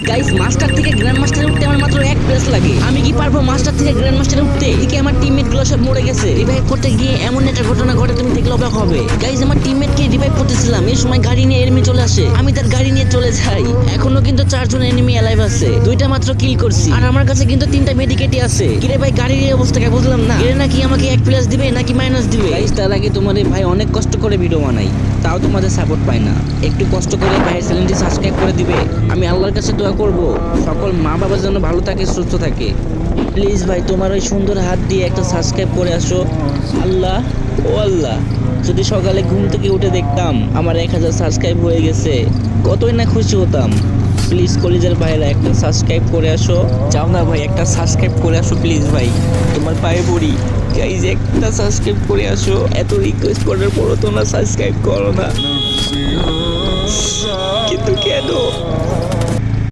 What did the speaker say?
Guys master থেকে grand মাস্টারে উঠতে আমার মাত্র 1 প্লেস লাগে। আমি কি পারবো মাস্টার থেকে গ্র্যান্ড মাস্টারে উঠতে? এদিকে আমার টিমমেট গুলো সব মরে গেছে। রিভাইভ করতে গিয়ে এমন একটা ঘটনা ঘটে তুমি দেখলে অবাক হবে। গাইস আমার টিমমেট কে রিভাইভ করতেছিলাম, এই সময় গাড়ি নিয়ে এনিমি চলে আসে। আমি তার গাড়ি নিয়ে চলে যাই। এখনো কিন্তু 4 জন এনিমি অ্যালাইভ আছে, 2টা মাত্র কিল করছি। আর আমার কাছে কিন্তু 3টা মেডিকেটই আছে। কিরে ভাই গাড়ির এই অবস্থা কে বুঝলাম না। এর নাকি আমাকে 1 প্লাস দিবে নাকি মাইনাস দিবে? গাইস তার আগে তোমার ভাই অনেক কষ্ট করে ভিডিও বানাই, তাও তোমাদের সাপোর্ট পাই না। একটু কষ্ট করে ভাইয়ের চ্যানেলটি সাবস্ক্রাইব করে দিবে। আমি আল্লাহর কাছে দোয়া করব সকল মা বাবার জন্য ভালো থাকে, সুস্থ থাকে। প্লিজ ভাই তোমার ওই সুন্দর হাত দিয়ে একটা সাবস্ক্রাইব করে আসো। আল্লাহ ও আল্লাহ, যদি সকালে ঘুম থেকে উঠে দেখতাম আমার 1000 সাবস্ক্রাইব হয়ে গেছে, কতই না খুশি হতাম। প্লিজ কলিজার ভাইরা একটা সাবস্ক্রাইব করে আসো। যাও না ভাই একটা সাবস্ক্রাইব করে আসো প্লিজ ভাই, তোমার পায়ে পড়ি। গাইজ একটা সাবস্ক্রাইব করে আসো। এত রিকোয়েস্ট করার পরও তোমরা সাবস্ক্রাইব করো না।